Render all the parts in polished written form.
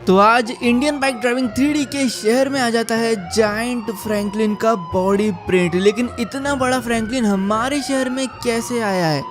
तो आज Indian bike driving 3D के शहर में आ जाता है जायंट फ्रैंकलिन का बॉडी प्रिंट। लेकिन इतना बड़ा फ्रैंकलिन हमारे शहर में कैसे आया है?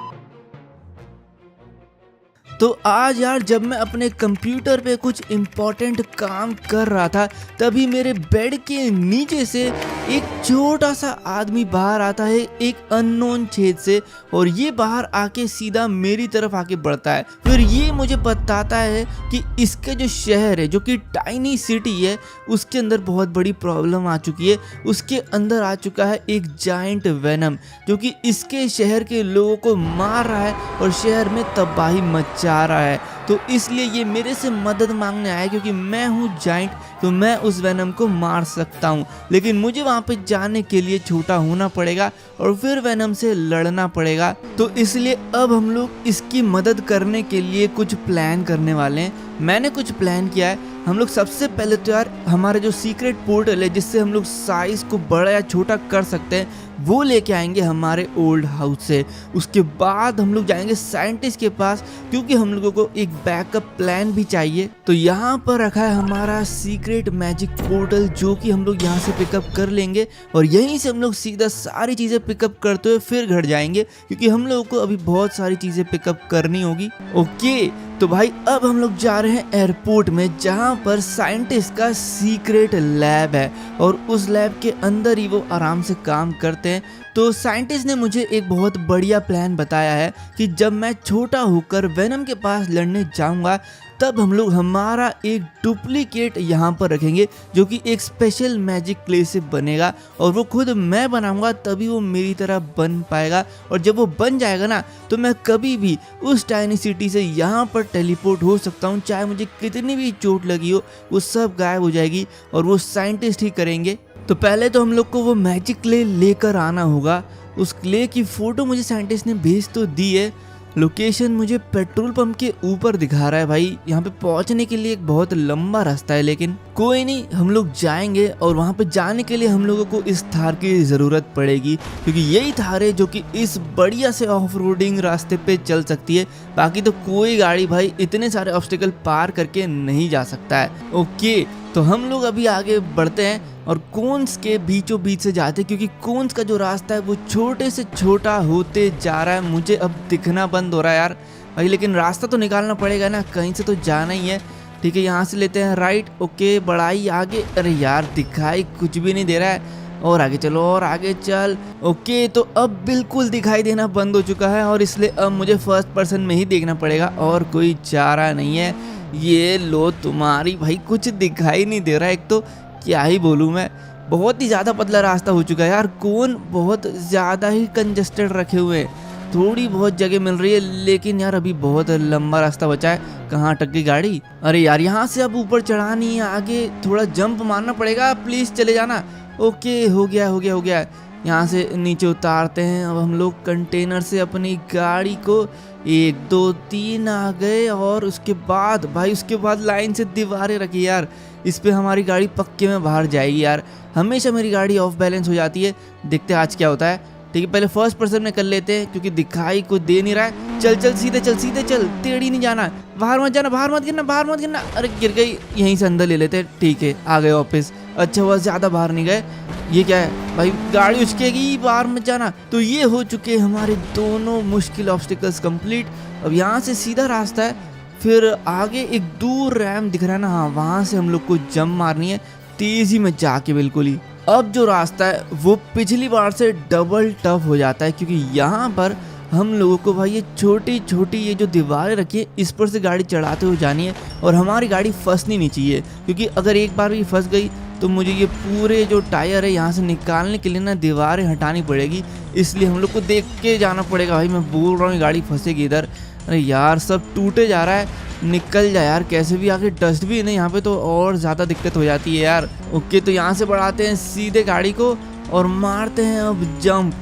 तो आज यार जब मैं अपने कंप्यूटर पे कुछ इम्पोर्टेंट काम कर रहा था तभी मेरे बेड के नीचे से एक छोटा सा आदमी बाहर आता है एक अननोन छेद से, और ये बाहर आके सीधा मेरी तरफ आके बढ़ता है। फिर ये मुझे बताता है कि इसके जो शहर है, जो कि टाइनी सिटी है, उसके अंदर बहुत बड़ी प्रॉब्लम आ चुकी है। उसके अंदर आ चुका है एक जायंट वेनम जो कि इसके शहर के लोगों को मार रहा है और शहर में तबाही मचा रहा है। तो इसलिए ये मेरे से मदद मांगने आया, क्योंकि मैं हूँ जायंट तो मैं उस वेनम को मार सकता हूँ। लेकिन मुझे वहाँ पे जाने के लिए छोटा होना पड़ेगा और फिर वेनम से लड़ना पड़ेगा। तो इसलिए अब हम लोग इसकी मदद करने के लिए कुछ प्लान करने वाले हैं। मैंने कुछ प्लान किया है। हम लोग सबसे पहले तो यार हमारे जो सीक्रेट पोर्टल है जिससे हम लोग साइज को बड़ा या छोटा कर सकते हैं वो लेके आएंगे हमारे ओल्ड हाउस से। उसके बाद हम लोग जाएंगे साइंटिस्ट के पास, क्योंकि हम लोगों को एक बैकअप प्लान भी चाहिए। तो यहाँ पर रखा है हमारा सीक्रेट मैजिक पोर्टल जो कि हम लोग यहाँ से पिकअप कर लेंगे और यहीं से हम लोग सीधा सारी चीज़ें पिकअप करते हुए फिर घर जाएंगे, क्योंकि हम लोगों को अभी बहुत सारी चीज़ें पिकअप करनी होगी। ओके तो भाई अब हम लोग जा रहे हैं एयरपोर्ट में, जहाँ पर साइंटिस्ट का सीक्रेट लैब है और उस लैब के अंदर ही वो आराम से काम करते हैं। तो साइंटिस्ट ने मुझे एक बहुत बढ़िया प्लान बताया है कि जब मैं छोटा होकर वेनम के पास लड़ने जाऊंगा तब हम लोग हमारा एक डुप्लीकेट यहाँ पर रखेंगे जो कि एक स्पेशल मैजिक क्ले से बनेगा, और वो खुद मैं बनाऊंगा तभी वो मेरी तरह बन पाएगा। और जब वो बन जाएगा ना तो मैं कभी भी उस टाइनी सिटी से यहाँ पर टेलीपोर्ट हो सकता हूँ। चाहे मुझे कितनी भी चोट लगी हो वो सब गायब हो जाएगी और वो साइंटिस्ट ही करेंगे। तो पहले तो हम लोग को वो मैजिक क्ले लेकर आना होगा। उस क्ले की फोटो मुझे साइंटिस्ट ने भेज तो दी है। लोकेशन मुझे पेट्रोल पंप के ऊपर दिखा रहा है। भाई यहाँ पे पहुँचने के लिए एक बहुत लंबा रास्ता है, लेकिन कोई नहीं, हम लोग जाएंगे। और वहाँ पे जाने के लिए हम लोगों को इस थार की ज़रूरत पड़ेगी, क्योंकि यही थार है जो कि इस बढ़िया से ऑफ रोडिंग रास्ते पे चल सकती है। बाकी तो कोई गाड़ी भाई इतने सारे ऑब्स्टिकल पार करके नहीं जा सकता है। ओके तो हम लोग अभी आगे बढ़ते हैं और कोन्स के बीचों बीच से जाते हैं, क्योंकि कोन्स का जो रास्ता है वो छोटे से छोटा होते जा रहा है। मुझे अब दिखना बंद हो रहा है यार भाई, लेकिन रास्ता तो निकालना पड़ेगा ना, कहीं से तो जाना ही है। ठीक है यहाँ से लेते हैं राइट। ओके बढ़ाई आगे। अरे यार दिखाई कुछ भी नहीं दे रहा है, और आगे चलो और आगे चल। ओके तो अब बिल्कुल दिखाई देना बंद हो चुका है और इसलिए अब मुझे फर्स्ट पर्सन में ही देखना पड़ेगा और कोई चारा नहीं है। ये लो तुम्हारी भाई, कुछ दिखाई नहीं दे रहा है। एक तो क्या ही बोलूँ मैं, बहुत ही ज़्यादा पतला रास्ता हो चुका है यार। कौन बहुत ज़्यादा ही कंजस्टेड रखे हुए हैं, थोड़ी बहुत जगह मिल रही है, लेकिन यार अभी बहुत लंबा रास्ता बचा है। कहाँ अटक गई गाड़ी? अरे यार यहाँ से अब ऊपर चढ़ा नहीं है, आगे थोड़ा जंप मारना पड़ेगा। प्लीज़ चले जाना। ओके हो गया हो गया हो गया। यहाँ से नीचे उतारते हैं अब हम लोग कंटेनर से अपनी गाड़ी को। 1 2 3 आ गए, और उसके बाद भाई उसके बाद लाइन से दीवारें रखी यार। इस पे हमारी गाड़ी पक्के में बाहर जाएगी यार। हमेशा मेरी गाड़ी ऑफ बैलेंस हो जाती है। देखते हैं आज क्या होता है। ठीक है पहले फर्स्ट पर्सन में कर लेते हैं, क्योंकि दिखाई कुछ दे नहीं रहा है। चल चल सीधे चल सीधे चल, टेढ़ी नहीं जाना, बाहर मत जाना, बाहर मत गिरना, बाहर मत गिरना। अरे गिर गई, यहीं से अंदर ले लेते हैं। ठीक है आ गए वापस। अच्छा हुआ ज़्यादा बाहर नहीं गए। ये क्या है भाई, गाड़ी उचकेगी, बाहर मत जाना। तो ये हो चुके हमारे दोनों मुश्किल ऑब्स्टिकल्स कंप्लीट। अब यहाँ से सीधा रास्ता है, फिर आगे एक दूर रैम दिख रहा है ना, हाँ वहाँ से हम लोग को जंप मारनी है तेज़ी में जाके बिल्कुल ही। अब जो रास्ता है वो पिछली बार से डबल टफ हो जाता है, क्योंकि यहाँ पर हम लोगों को भाई ये छोटी छोटी ये जो दीवारें रखी है इस पर से गाड़ी चढ़ाते हुए जानी है, और हमारी गाड़ी फंसनी नहीं चाहिए, क्योंकि अगर एक बार भी फंस गई तो मुझे ये पूरे जो टायर है यहाँ से निकालने के लिए ना दीवारें हटानी पड़ेगी। इसलिए हम लोग को देख के जाना पड़ेगा। भाई मैं बोल रहा हूँ गाड़ी फंसेगी इधर। अरे यार सब टूटे जा रहा है, निकल जाए यार कैसे भी। आगे डस्टबिन है यहाँ पे तो और ज़्यादा दिक्कत हो जाती है यार। ओके तो यहाँ से बढ़ाते हैं सीधे गाड़ी को और मारते हैं अब जंप।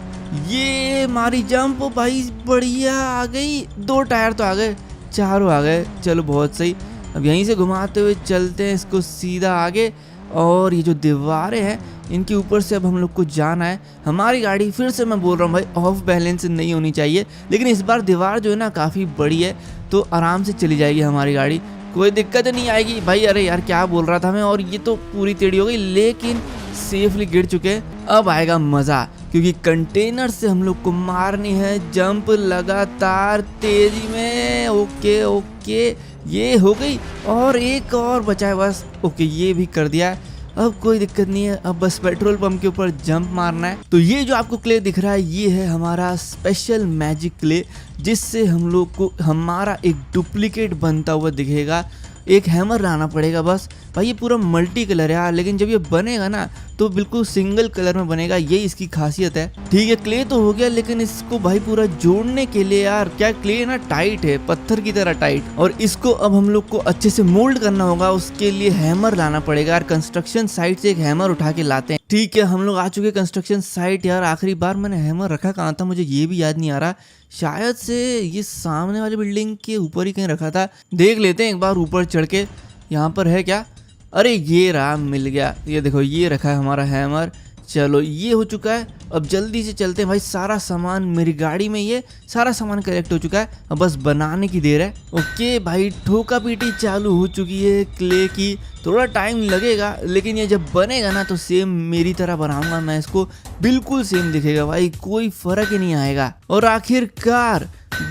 ये मारी जंप भाई, बढ़िया आ गई। 2 टायर तो आ गए, 4 आ गए, चलो बहुत सही। अब यहीं से घुमाते हुए चलते हैं इसको सीधा आगे, और ये जो दीवारें हैं इनके ऊपर से अब हम लोग को जाना है। हमारी गाड़ी फिर से मैं बोल रहा हूँ भाई ऑफ बैलेंस नहीं होनी चाहिए, लेकिन इस बार दीवार जो है ना काफ़ी बड़ी है तो आराम से चली जाएगी हमारी गाड़ी। कोई दिक्कत नहीं आएगी भाई। अरे यार क्या बोल रहा था मैं, और ये तो पूरी टेढ़ी हो गई, लेकिन सेफली गिर चुके हैं। अब आएगा मजा, क्योंकि कंटेनर से हम लोग को मारनी है जंप लगातार तेजी में। ओके ओके, ये हो गई, और एक और बचा है बस। ओके, ये भी कर दिया। अब कोई दिक्कत नहीं है, अब बस पेट्रोल पंप के ऊपर जंप मारना है। तो ये जो आपको क्ले दिख रहा है, ये है हमारा स्पेशल मैजिक क्ले, जिससे हम लोग को हमारा एक डुप्लीकेट बनता हुआ दिखेगा। एक हैमर लाना पड़ेगा बस। भाई ये पूरा मल्टी कलर है यार, लेकिन जब ये बनेगा ना तो बिल्कुल सिंगल कलर में बनेगा, यही इसकी खासियत है। ठीक है, क्ले तो हो गया, लेकिन इसको भाई पूरा जोड़ने के लिए यार, क्या क्ले ना टाइट है, पत्थर की तरह टाइट, और इसको अब हम लोग को अच्छे से मोल्ड करना होगा। उसके लिए हैमर लाना पड़ेगा यार। कंस्ट्रक्शन साइट से एक हैमर उठा के लाते हैं। ठीक है, हम लोग आ चुके कंस्ट्रक्शन साइट। यार आखिरी बार मैंने हैमर रखा कहाँ था, मुझे ये भी याद नहीं आ रहा। शायद से ये सामने वाली बिल्डिंग के ऊपर ही कहीं रखा था। देख लेते हैं एक बार ऊपर चढ़ के, यहाँ पर है क्या। अरे ये रहा, मिल गया। ये देखो, ये रखा है हमारा हैमर। चलो ये हो चुका है, अब जल्दी से चलते हैं भाई। सारा सामान मेरी गाड़ी में, ये सारा सामान कलेक्ट हो चुका है, अब बस बनाने की देर है। ओके भाई, ठोका पीटी चालू हो चुकी है क्ले की। थोड़ा टाइम लगेगा, लेकिन ये जब बनेगा ना तो सेम मेरी तरह बनाऊंगा मैं इसको, बिल्कुल सेम दिखेगा भाई, कोई फर्क ही नहीं आएगा। और आखिरकार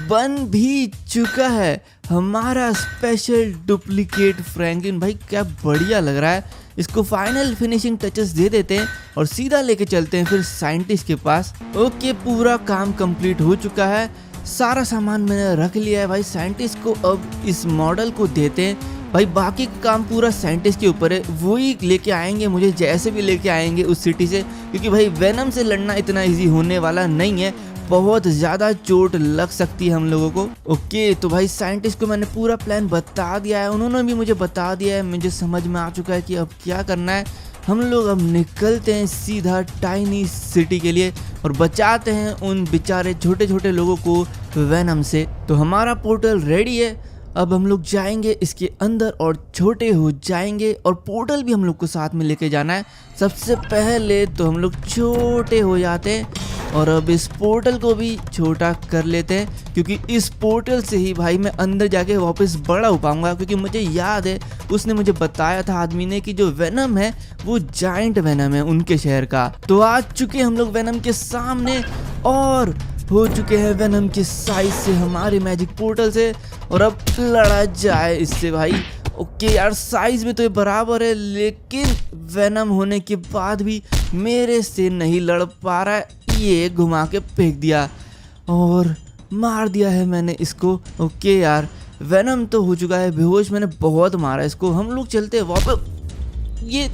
बन भी चुका है हमारा स्पेशल डुप्लीकेट फ्रैंकलिन। भाई क्या बढ़िया लग रहा है। इसको फाइनल फिनिशिंग टचेस दे देते हैं और सीधा लेके चलते हैं फिर साइंटिस्ट के पास। ओके, पूरा काम कंप्लीट हो चुका है, सारा सामान मैंने रख लिया है भाई। साइंटिस्ट को अब इस मॉडल को देते हैं भाई। बाकी का काम पूरा साइंटिस्ट के ऊपर है, वही लेके आएंगे मुझे, जैसे भी लेके आएंगे उस सिटी से, क्योंकि भाई वेनम से लड़ना इतना इजी होने वाला नहीं है, बहुत ज़्यादा चोट लग सकती है हम लोगों को। ओके, तो भाई साइंटिस्ट को मैंने पूरा प्लान बता दिया है, उन्होंने भी मुझे बता दिया है, मुझे समझ में आ चुका है कि अब क्या करना है। हम लोग अब निकलते हैं सीधा टाइनी सिटी के लिए और बचाते हैं उन बेचारे छोटे छोटे लोगों को वेनम से। तो हमारा पोर्टल रेडी है, अब हम लोग जाएंगे इसके अंदर और छोटे हो जाएंगे, और पोर्टल भी हम लोग को साथ में लेके जाना है। सबसे पहले तो हम लोग छोटे हो जाते हैं और अब इस पोर्टल को भी छोटा कर लेते हैं, क्योंकि इस पोर्टल से ही भाई मैं अंदर जाके वापस बड़ा हो पाऊंगा। क्योंकि मुझे याद है, उसने मुझे बताया था आदमी ने कि जो वेनम है वो जाइंट वेनम है उनके शहर का। तो आ चुके हम लोग वेनम के सामने और हो चुके हैं वेनम के साइज से हमारे मैजिक पोर्टल से, और अब लड़ा जाए इससे भाई। ओके यार, साइज में तो ये बराबर है, लेकिन वेनम होने के बाद भी मेरे से नहीं लड़ पा रहा है। ये घुमा के फेंक दिया और मार दिया है मैंने इसको। ओके यार, वेनम तो हो चुका है बेहोश, मैंने बहुत मारा इसको। हम लोग चलते हैं वापस। ये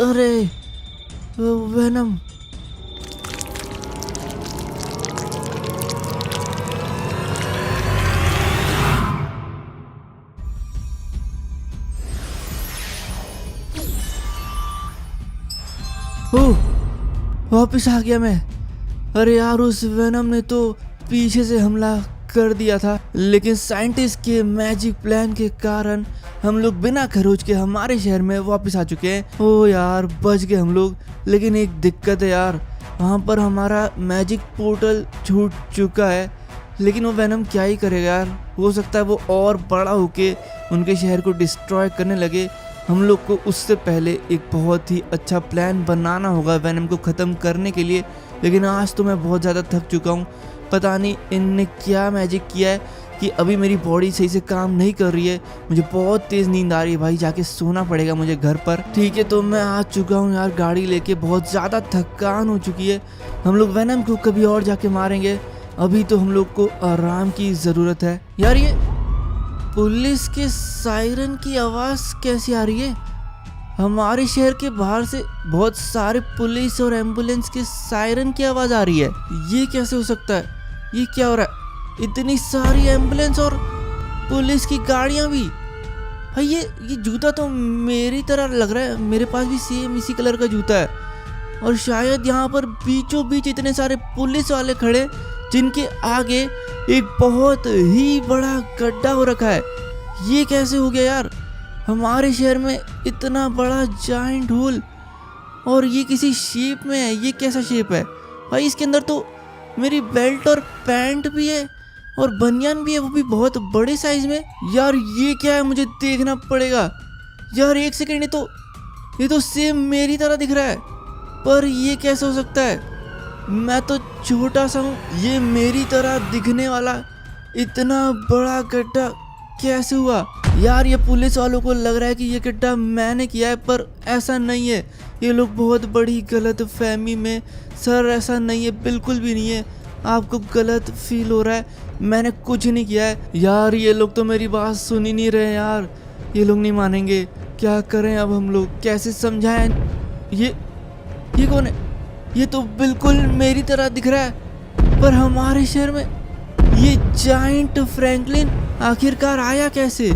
अरे वेनम, वापस आ गया मैं। अरे यार, उस वेनम ने तो पीछे से हमला कर दिया था, लेकिन साइंटिस्ट के मैजिक प्लान के कारण हम लोग बिना खरोच के हमारे शहर में वापस आ चुके हैं। ओ यार, बच गए हम लोग, लेकिन एक दिक्कत है यार, वहाँ पर हमारा मैजिक पोर्टल छूट चुका है। लेकिन वो वेनम क्या ही करेगा यार, हो सकता है वो और बड़ा होके उनके शहर को डिस्ट्रॉय करने लगे। हम लोग को उससे पहले एक बहुत ही अच्छा प्लान बनाना होगा वेनम को ख़त्म करने के लिए। लेकिन आज तो मैं बहुत ज़्यादा थक चुका हूँ, पता नहीं इनने क्या मैजिक किया है कि अभी मेरी बॉडी सही से काम नहीं कर रही है। मुझे बहुत तेज़ नींद आ रही है भाई, जाके सोना पड़ेगा मुझे घर पर। ठीक है, तो मैं आ चुका हूँ यार गाड़ी लेके, बहुत ज़्यादा थकान हो चुकी है। हम लोग वेनम को कभी और जाके मारेंगे, अभी तो हम लोग को आराम की ज़रूरत है। यार ये पुलिस के सायरन की आवाज़ कैसी आ रही है? हमारे शहर के बाहर से बहुत सारे पुलिस और एम्बुलेंस के सायरन की आवाज़ आ रही है। ये कैसे हो सकता है? ये क्या हो रहा है? इतनी सारी एम्बुलेंस और पुलिस की गाड़ियाँ भी। भाई ये जूता तो मेरी तरह लग रहा है, मेरे पास भी सेम इसी कलर का जूता है। और शायद यहाँ पर बीचों बीच इतने सारे पुलिस वाले खड़े, जिनके आगे एक बहुत ही बड़ा गड्ढा हो रखा है। ये कैसे हो गया यार? हमारे शहर में इतना बड़ा जाइंट होल, और ये किसी शेप में है। ये कैसा शेप है भाई? इसके अंदर तो मेरी बेल्ट और पैंट भी है। और बनियान भी है, वो भी बहुत बड़े साइज में। यार ये क्या है, मुझे देखना पड़ेगा। यार एक सेकंड, ये तो सेम मेरी तरह दिख रहा है, पर ये कैसे हो सकता है? मैं तो छोटा सा हूँ, ये मेरी तरह दिखने वाला इतना बड़ा गड्ढा कैसे हुआ? यार ये पुलिस वालों को लग रहा है कि ये गड्ढा मैंने किया है, पर ऐसा नहीं है। ये लोग बहुत बड़ी गलत फहमी में। सर ऐसा नहीं है, बिल्कुल भी नहीं है, आपको गलत फील हो रहा है, मैंने कुछ नहीं किया है। यार ये लोग तो मेरी बात सुन ही नहीं रहे यार, ये लोग नहीं मानेंगे। क्या करें अब हम लोग, कैसे समझाएं? ये कौन है? ये तो बिल्कुल मेरी तरह दिख रहा है, पर हमारे शहर में ये जायंट फ्रैंकलिन आखिरकार आया कैसे?